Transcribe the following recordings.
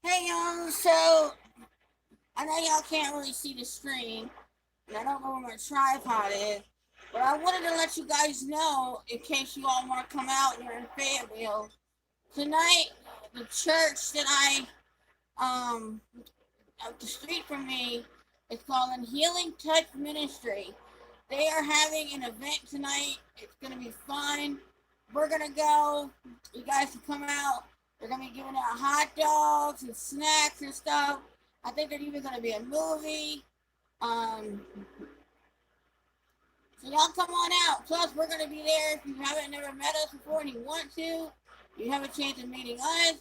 Hey y'all, so I know y'all can't really see the screen, and I don't know where my tripod is, but I wanted to let you guys know in case you all want to come out and you're in Fayetteville. Tonight, the church that up the street from me is called an Healing Touch Ministry. They are having an event tonight. It's going to be fun. We're going to go. You guys can come out. They're going to be giving out hot dogs and snacks and stuff. I think there's even going to be a movie. Um, so y'all come on out. Plus, we're going to be there. If you haven't never met us before and you want to, you have a chance of meeting us.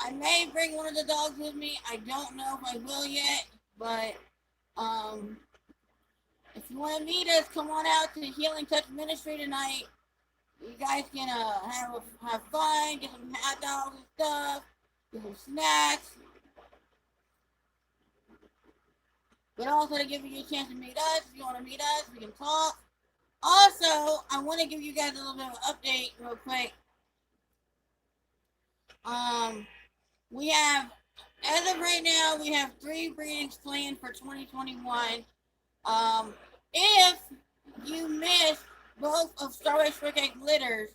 I may bring one of the dogs with me. I don't know if I will yet, but if you want to meet us, come on out to the Healing Touch Ministry tonight. You guys can have fun, get some hot dogs and stuff, get some snacks, but also to give you a chance to meet us. If you want to meet us, we can talk. Also, I want to give you guys a little bit of an update real quick. We have, as of right now, we have 3 breedings planned for 2021. If you missed both of Strawberry Shortcake litters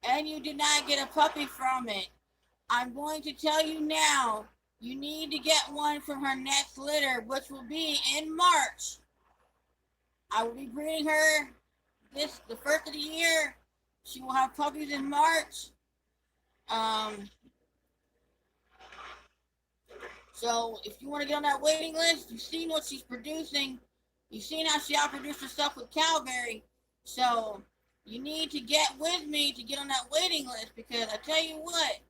and you did not get a puppy from it, I'm going to tell you now, you need to get one from her next litter, which will be in March. I will be breeding her the first of the year. She will have puppies in March. So if you want to get on that waiting list, you've seen what she's producing. You've seen how she outproduced herself with Calberry. So you need to get with me to get on that waiting list, because I tell you what,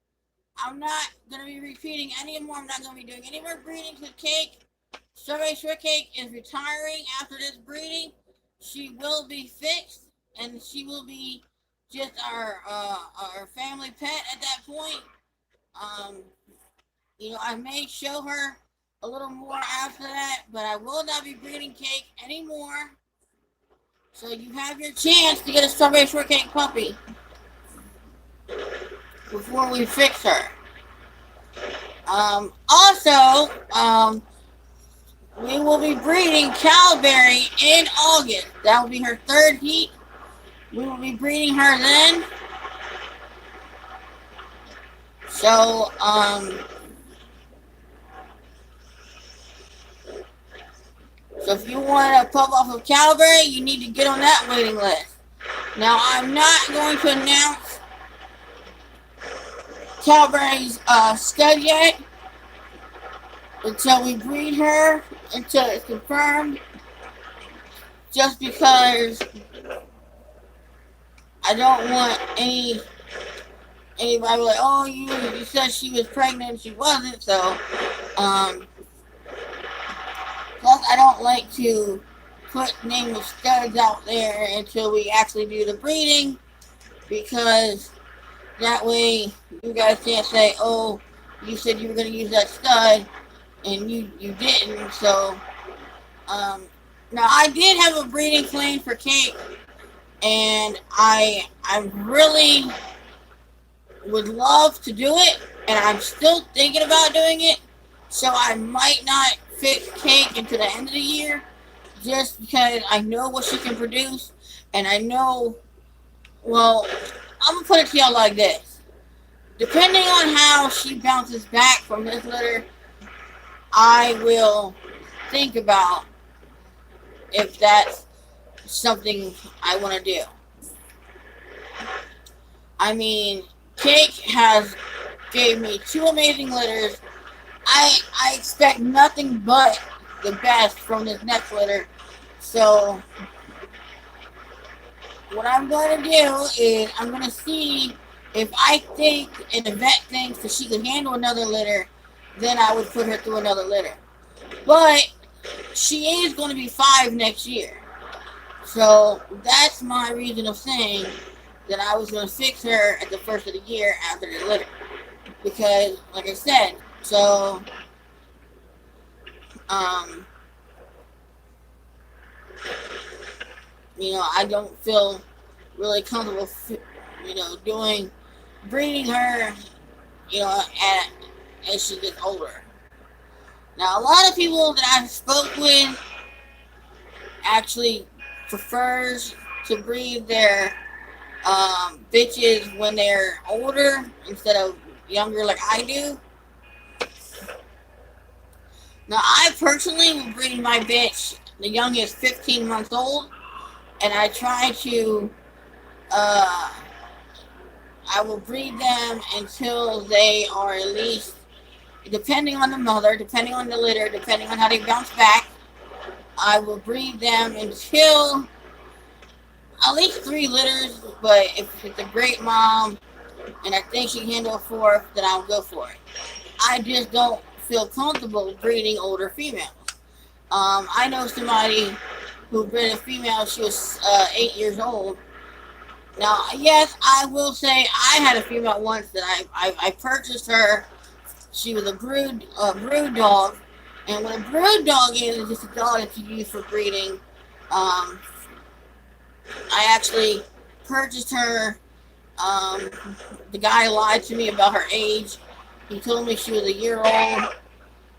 I'm not going to be repeating anymore. I'm not going to be doing any more breedings with Cake. Strawberry Shortcake is retiring after this breeding. She will be fixed, and she will be just our family pet at that point. I may show her a little more after that, but I will not be breeding Cake anymore. So you have your chance to get a Strawberry Shortcake puppy before we fix her. Also, we will be breeding Calberry in August. That will be her 3rd heat. We will be breeding her then. So, if you want a pup off of Calberry, you need to get on that waiting list. Now, I'm not going to announce Calberry's stud yet until we breed her, until it's confirmed, just because I don't want anybody like, oh, you said she was pregnant and she wasn't. So plus I don't like to put name of studs out there until we actually do the breeding, because that way you guys can't say, oh, you said you were going to use that stud and you didn't. So now I did have a breeding plan for Kate, and I really would love to do it, and I'm still thinking about doing it. So I might not fit Cake into the end of the year, just because I know what she can produce, and I know, well, I'm gonna put it to y'all like this. Depending on how she bounces back from this litter, I will think about if that's something I want to do. I mean, Cake has gave me 2 amazing litters. I expect nothing but the best from this next litter. So what I'm going to do is I'm going to see if I think and the vet thinks that she can handle another litter, then I would put her through another litter. But she is going to be 5 next year. So that's my reason of saying that I was going to fix her at the first of the year after the litter. Because, like I said, so, I don't feel really comfortable, breeding her, at as she gets older. Now, a lot of people that I've spoke with actually prefers to breed their bitches when they're older instead of younger like I do. Now, I personally will breed my bitch the youngest 15 months old, and I try to, uh, I will breed them until they are at least, depending on the mother, depending on the litter, depending on how they bounce back, I will breed them until at least 3 litters, but if it's a great mom and I think she can handle a fourth, then I'll go for it. I just don't feel comfortable breeding older females. I know somebody who bred a female, she was 8 years old. Now, yes, I will say I had a female once that I purchased her. She was a brood dog. And what a brood dog is just a dog that you use for breeding. I actually purchased her. The guy lied to me about her age. He told me she was a year old,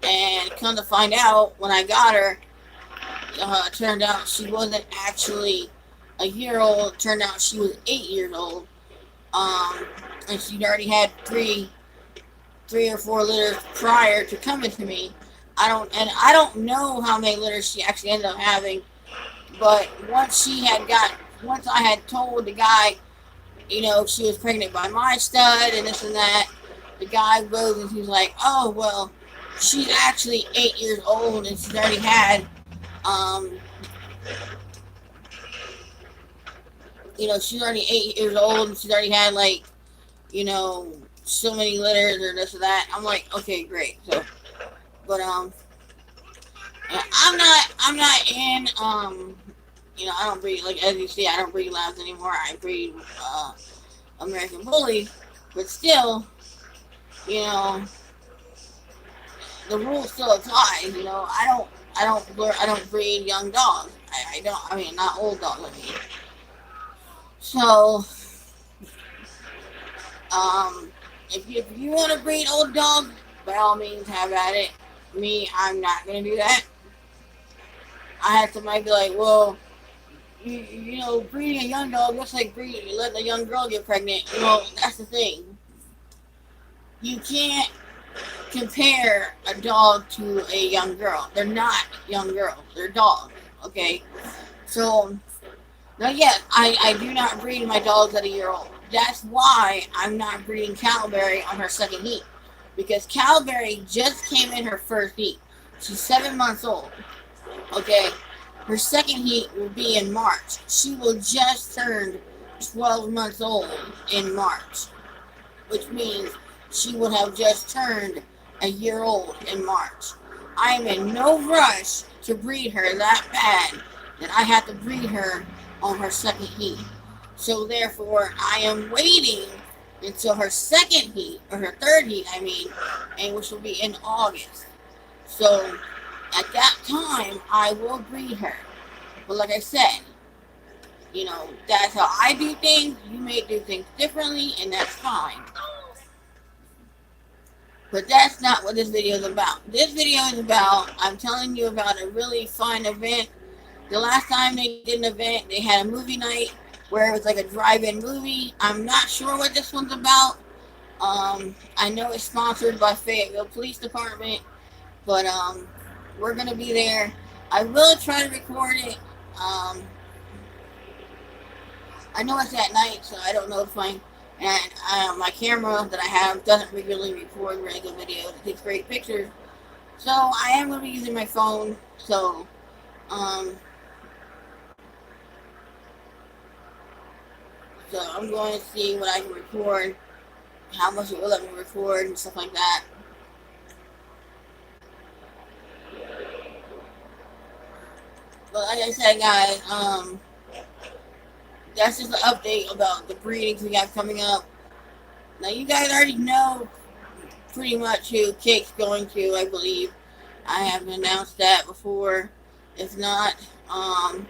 and come to find out, when I got her, it turned out she wasn't actually a year old. It turned out she was 8 years old, and she'd already had three or four litters prior to coming to me. I don't know how many litters she actually ended up having, but once I had told the guy, she was pregnant by my stud and this and that, the guy goes and he's like, oh, well, she's actually 8 years old and she's already had, she's already 8 years old and she's already had, like, so many litters or this or that. I'm like, okay, great. So, but, I'm not in, I don't breed, like, as you see, I don't breed labs anymore. I breed, American bullies, but still, the rules still apply. I don't breed young dogs. Not old dogs, I mean. So, if you want to breed old dogs, by all means, have at it. Me, I'm not going to do that. I had somebody be like, well, breeding a young dog looks like letting a young girl get pregnant. Well, that's the thing. You can't compare a dog to a young girl. They're not young girls. They're dogs. Okay? So, now, yes, I do not breed my dogs at a year old. That's why I'm not breeding Caliberry on her second heat. Because Caliberry just came in her first heat. She's 7 months old. Okay? Her second heat will be in March. She will just turn 12 months old in March. Which means she would have just turned a year old in March. I am in no rush to breed her that bad that I have to breed her on her second heat. So therefore, I am waiting until her second heat, or her third heat, and which will be in August. So at that time, I will breed her. But like I said, that's how I do things. You may do things differently, and that's fine. But that's not what this video is about. This video is about, I'm telling you about a really fun event. The last time they did an event, they had a movie night where it was like a drive-in movie. I'm not sure what this one's about. I know it's sponsored by Fayetteville Police Department, but we're going to be there. I will try to record it. I know it's at night, so I don't know if my camera that I have doesn't regularly record very good videos. It takes great pictures. So I am going to be using my phone. So, I'm going to see what I can record, how much it will let me record, and stuff like that. But like I said, guys, that's just an update about the breedings we got coming up. Now, you guys already know pretty much who Cake's going to, I believe. I haven't announced that before. If not, I'll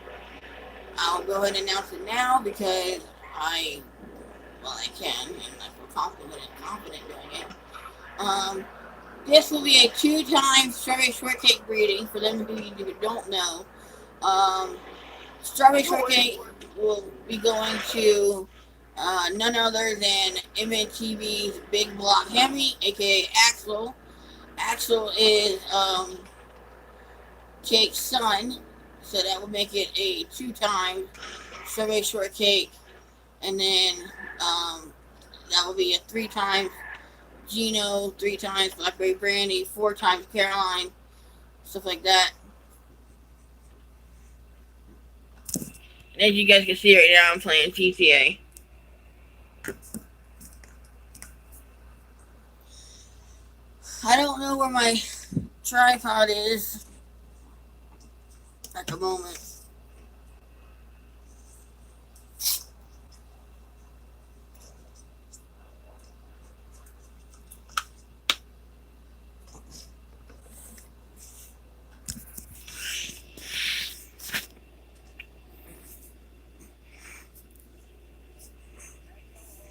go ahead and announce it now because I can, and I feel confident doing it. This will be a 2-time strawberry shortcake breeding for them who you don't know. Strawberry shortcake will be going to none other than MNTV's Big Block Hemi, aka Axel. Axel is Jake's son, so that would make it a 2-time strawberry shortcake, and then that will be a 3-time Gino, 3 times Blackberry Brandy, 4 times Caroline, stuff like that. And as you guys can see right now, I'm playing GTA. I don't know where my tripod is at the moment.